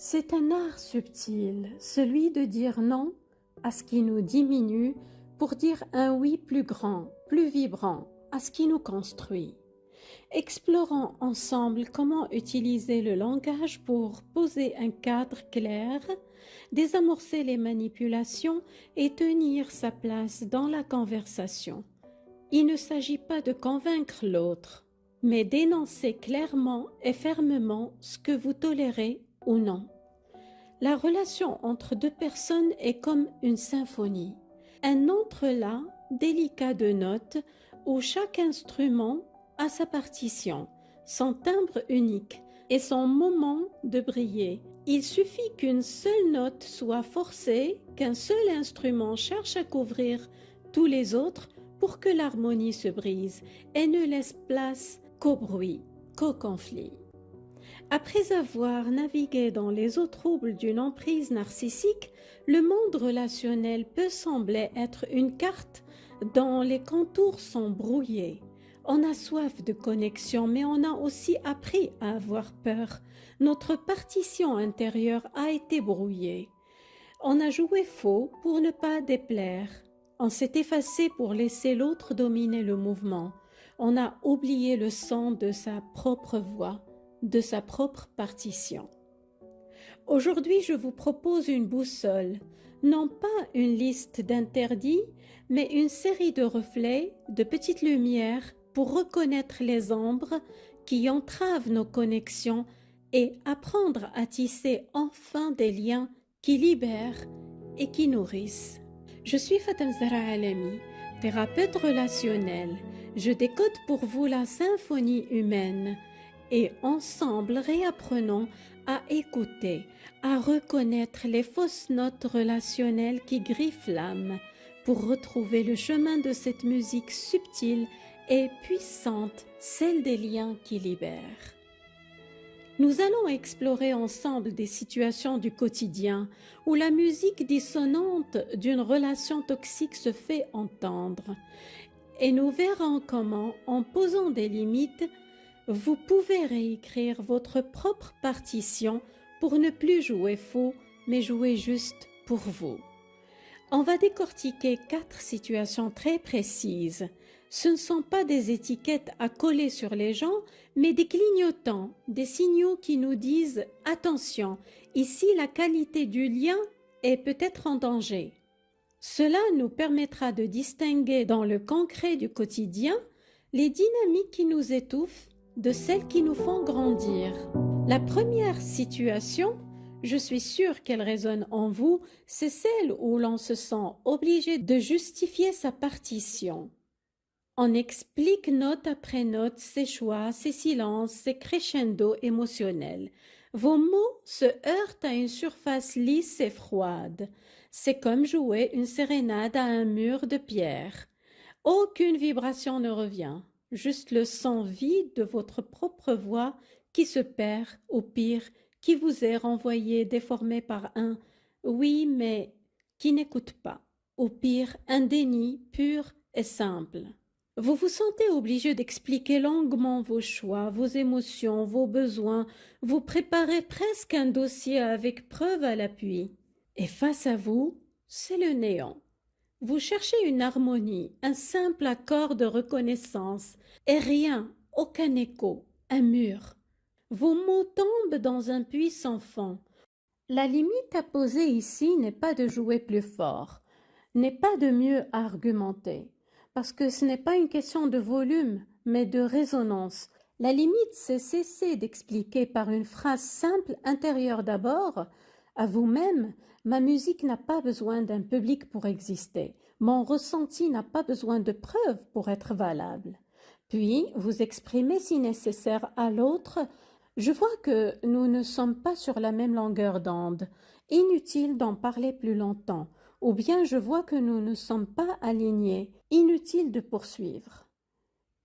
C'est un art subtil, celui de dire non à ce qui nous diminue pour dire un oui plus grand, plus vibrant à ce qui nous construit. Explorons ensemble comment utiliser le langage pour poser un cadre clair, désamorcer les manipulations et tenir sa place dans la conversation. Il ne s'agit pas de convaincre l'autre, mais d'énoncer clairement et fermement ce que vous tolérez ou non. La relation entre deux personnes est comme une symphonie, un entrelac délicat de notes où chaque instrument a sa partition, son timbre unique et son moment de briller. Il suffit qu'une seule note soit forcée, qu'un seul instrument cherche à couvrir tous les autres pour que l'harmonie se brise et ne laisse place qu'au bruit, qu'au conflit. Après avoir navigué dans les eaux troubles d'une emprise narcissique, le monde relationnel peut sembler être une carte dont les contours sont brouillés. On a soif de connexion, mais on a aussi appris à avoir peur. Notre partition intérieure a été brouillée. On a joué faux pour ne pas déplaire. On s'est effacé pour laisser l'autre dominer le mouvement. On a oublié le son de sa propre voix, de sa propre partition. Aujourd'hui, je vous propose une boussole, non pas une liste d'interdits, mais une série de reflets, de petites lumières pour reconnaître les ombres qui entravent nos connexions et apprendre à tisser enfin des liens qui libèrent et qui nourrissent. Je suis Fatem Zahra Alami, thérapeute relationnelle. Je décode pour vous la symphonie humaine et ensemble réapprenons à écouter, à reconnaître les fausses notes relationnelles qui griffent l'âme pour retrouver le chemin de cette musique subtile et puissante, celle des liens qui libèrent. Nous allons explorer ensemble des situations du quotidien où la musique dissonante d'une relation toxique se fait entendre. Et nous verrons comment, en posant des limites, vous pouvez réécrire votre propre partition pour ne plus jouer faux, mais jouer juste pour vous. On va décortiquer 4 situations très précises. Ce ne sont pas des étiquettes à coller sur les gens, mais des clignotants, des signaux qui nous disent « Attention, ici la qualité du lien est peut-être en danger ». Cela nous permettra de distinguer dans le concret du quotidien les dynamiques qui nous étouffent de celles qui nous font grandir. La première situation, je suis sûre qu'elle résonne en vous, c'est celle où l'on se sent obligé de justifier sa partition. On explique note après note ses choix, ses silences, ses crescendo émotionnels. Vos mots se heurtent à une surface lisse et froide. C'est comme jouer une sérénade à un mur de pierre. Aucune vibration ne revient, juste le son vide de votre propre voix qui se perd, au pire, qui vous est renvoyé déformé par un « oui, mais » qui n'écoute pas. Au pire, un déni pur et simple. Vous vous sentez obligé d'expliquer longuement vos choix, vos émotions, vos besoins. Vous préparez presque un dossier avec preuve à l'appui. Et face à vous, c'est le néant. Vous cherchez une harmonie, un simple accord de reconnaissance, et rien, aucun écho, un mur. Vos mots tombent dans un puits sans fond. La limite à poser ici n'est pas de jouer plus fort, n'est pas de mieux argumenter, parce que ce n'est pas une question de volume, mais de résonance. La limite, c'est cesser d'expliquer par une phrase simple intérieure d'abord, à vous-même, ma musique n'a pas besoin d'un public pour exister, mon ressenti n'a pas besoin de preuves pour être valable. Puis, vous exprimez si nécessaire à l'autre. Je vois que nous ne sommes pas sur la même longueur d'onde. Inutile d'en parler plus longtemps. Ou bien je vois que nous ne sommes pas alignés. Inutile de poursuivre.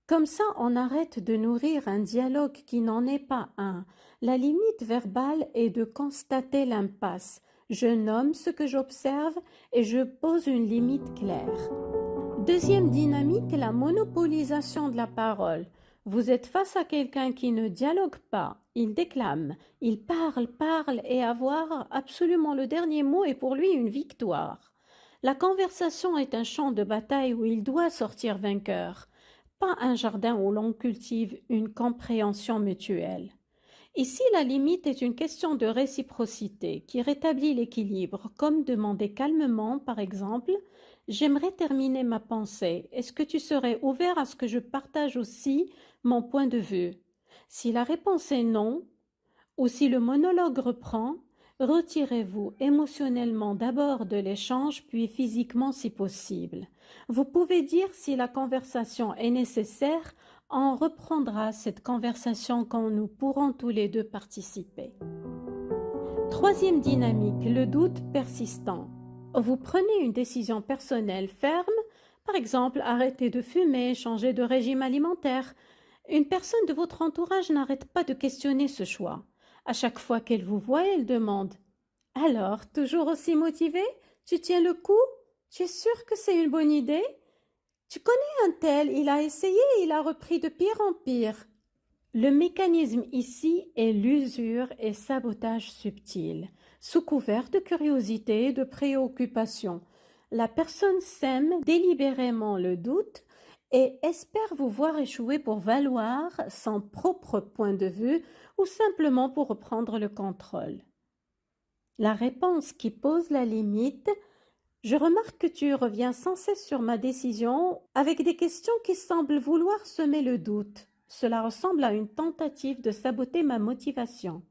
Comme ça, on arrête de nourrir un dialogue qui n'en est pas un. La limite verbale est de constater l'impasse. Je nomme ce que j'observe et je pose une limite claire. Deuxième dynamique, la monopolisation de la parole. Vous êtes face à quelqu'un qui ne dialogue pas, il déclame, il parle et avoir absolument le dernier mot est pour lui une victoire. La conversation est un champ de bataille où il doit sortir vainqueur, pas un jardin où l'on cultive une compréhension mutuelle. Ici, la limite est une question de réciprocité qui rétablit l'équilibre, comme demander calmement, par exemple, j'aimerais terminer ma pensée. Est-ce que tu serais ouvert à ce que je partage aussi mon point de vue? Si la réponse est non, ou si le monologue reprend, retirez-vous émotionnellement d'abord de l'échange, puis physiquement si possible. Vous pouvez dire si la conversation est nécessaire, on reprendra cette conversation quand nous pourrons tous les deux participer. Troisième dynamique, le doute persistant. Vous prenez une décision personnelle ferme, par exemple arrêter de fumer, changer de régime alimentaire. Une personne de votre entourage n'arrête pas de questionner ce choix. À chaque fois qu'elle vous voit, elle demande « Alors, toujours aussi motivé? Tu tiens le coup? Tu es sûr que c'est une bonne idée? Tu connais un tel, il a essayé et il a repris de pire en pire. » Le mécanisme ici est l'usure et sabotage subtil, sous couvert de curiosité et de préoccupation. La personne sème délibérément le doute et espère vous voir échouer pour valoir son propre point de vue ou simplement pour reprendre le contrôle. La réponse qui pose la limite: je remarque que tu reviens sans cesse sur ma décision avec des questions qui semblent vouloir semer le doute. Cela ressemble à une tentative de saboter ma motivation.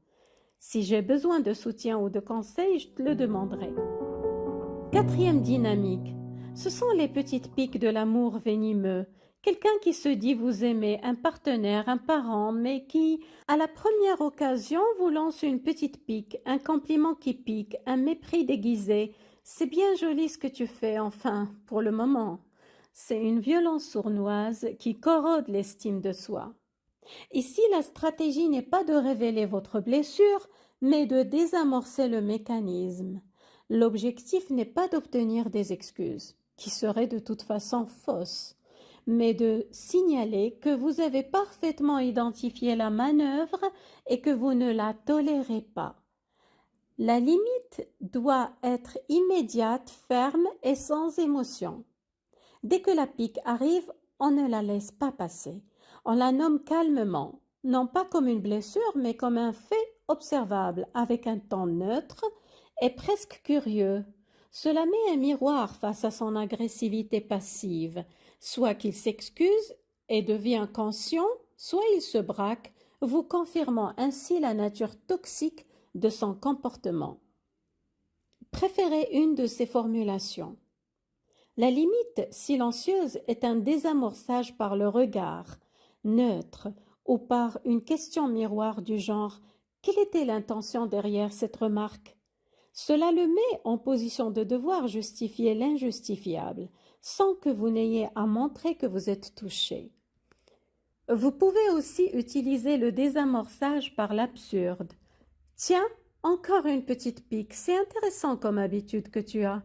Si j'ai besoin de soutien ou de conseils, je te le demanderai. Quatrième dynamique. Ce sont les petites piques de l'amour venimeux. Quelqu'un qui se dit vous aimer, un partenaire, un parent, mais qui, à la première occasion, vous lance une petite pique, un compliment qui pique, un mépris déguisé. C'est bien joli ce que tu fais, enfin, pour le moment. C'est une violence sournoise qui corrode l'estime de soi. Ici, la stratégie n'est pas de révéler votre blessure, mais de désamorcer le mécanisme. L'objectif n'est pas d'obtenir des excuses, qui seraient de toute façon fausses, mais de signaler que vous avez parfaitement identifié la manœuvre et que vous ne la tolérez pas. La limite doit être immédiate, ferme et sans émotion. Dès que la pique arrive, on ne la laisse pas passer. On la nomme calmement, non pas comme une blessure, mais comme un fait observable, avec un ton neutre et presque curieux. Cela met un miroir face à son agressivité passive, soit qu'il s'excuse et devient conscient, soit il se braque, vous confirmant ainsi la nature toxique de son comportement. Préférez une de ces formulations. La limite silencieuse est un désamorçage par le regard, neutre, ou par une question miroir du genre « Quelle était l'intention derrière cette remarque ?» Cela le met en position de devoir justifier l'injustifiable, sans que vous n'ayez à montrer que vous êtes touché. Vous pouvez aussi utiliser le désamorçage par l'absurde. « Tiens, encore une petite pique, c'est intéressant comme habitude que tu as. »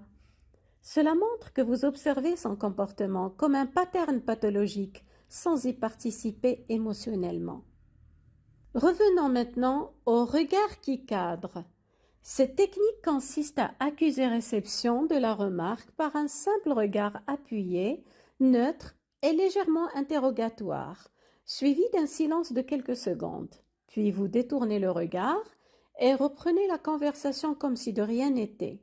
Cela montre que vous observez son comportement comme un pattern pathologique, sans y participer émotionnellement. Revenons maintenant au regard qui cadre. Cette technique consiste à accuser réception de la remarque par un simple regard appuyé, neutre et légèrement interrogatoire, suivi d'un silence de quelques secondes. Puis vous détournez le regard et reprenez la conversation comme si de rien n'était.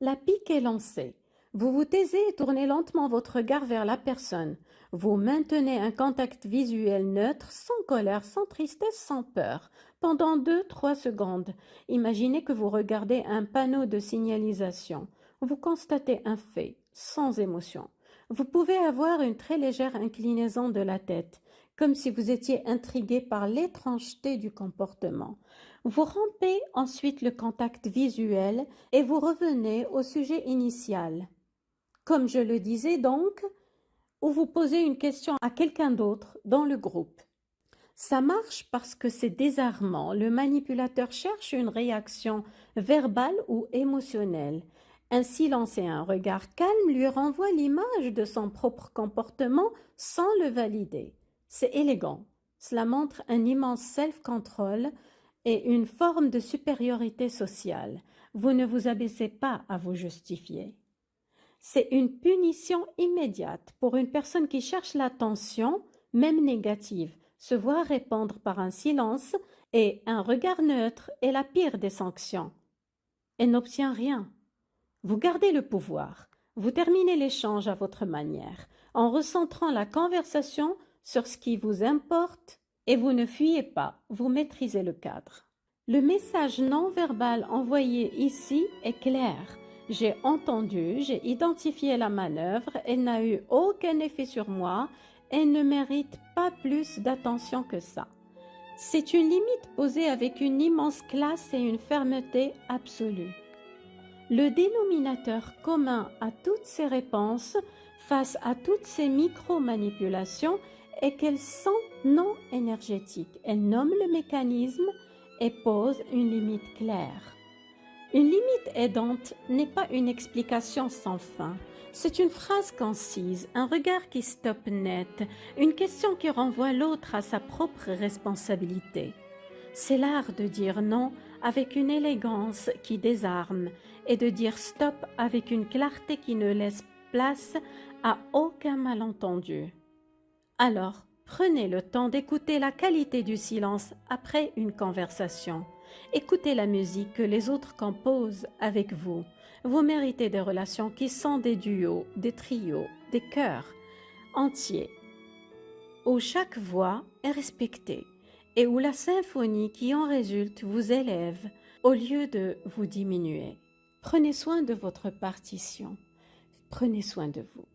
La pique est lancée. Vous vous taisez et tournez lentement votre regard vers la personne. Vous maintenez un contact visuel neutre, sans colère, sans tristesse, sans peur, pendant 2-3 secondes. Imaginez que vous regardez un panneau de signalisation. Vous constatez un fait, sans émotion. Vous pouvez avoir une très légère inclinaison de la tête, comme si vous étiez intrigué par l'étrangeté du comportement. Vous rompez ensuite le contact visuel et vous revenez au sujet initial. Comme je le disais donc, ou vous posez une question à quelqu'un d'autre dans le groupe. Ça marche parce que c'est désarmant. Le manipulateur cherche une réaction verbale ou émotionnelle. Un silence et un regard calme lui renvoient l'image de son propre comportement sans le valider. C'est élégant, Cela montre un immense self-control et une forme de supériorité sociale. Vous ne vous abaissez pas à vous justifier. C'est une punition immédiate pour une personne qui cherche l'attention, même négative. Se voir répondre par un silence et un regard neutre est la pire des sanctions. Elle n'obtient rien. Vous gardez le pouvoir. Vous terminez l'échange à votre manière, en recentrant la conversation sur ce qui vous importe et vous ne fuyez pas, vous maîtrisez le cadre. Le message non verbal envoyé ici est clair. J'ai entendu, j'ai identifié la manœuvre, elle n'a eu aucun effet sur moi, elle ne mérite pas plus d'attention que ça. C'est une limite posée avec une immense classe et une fermeté absolue. Le dénominateur commun à toutes ces réponses, face à toutes ces micro-manipulations, est qu'elles sont non énergétiques. Elles nomment le mécanisme et posent une limite claire. Une limite aidante n'est pas une explication sans fin. C'est une phrase concise, un regard qui stoppe net, une question qui renvoie l'autre à sa propre responsabilité. C'est l'art de dire non avec une élégance qui désarme et de dire stop avec une clarté qui ne laisse place à aucun malentendu. Alors, prenez le temps d'écouter la qualité du silence après une conversation. Écoutez la musique que les autres composent avec vous. Vous méritez des relations qui sont des duos, des trios, des chœurs entiers, où chaque voix est respectée et où la symphonie qui en résulte vous élève au lieu de vous diminuer. Prenez soin de votre partition. Prenez soin de vous.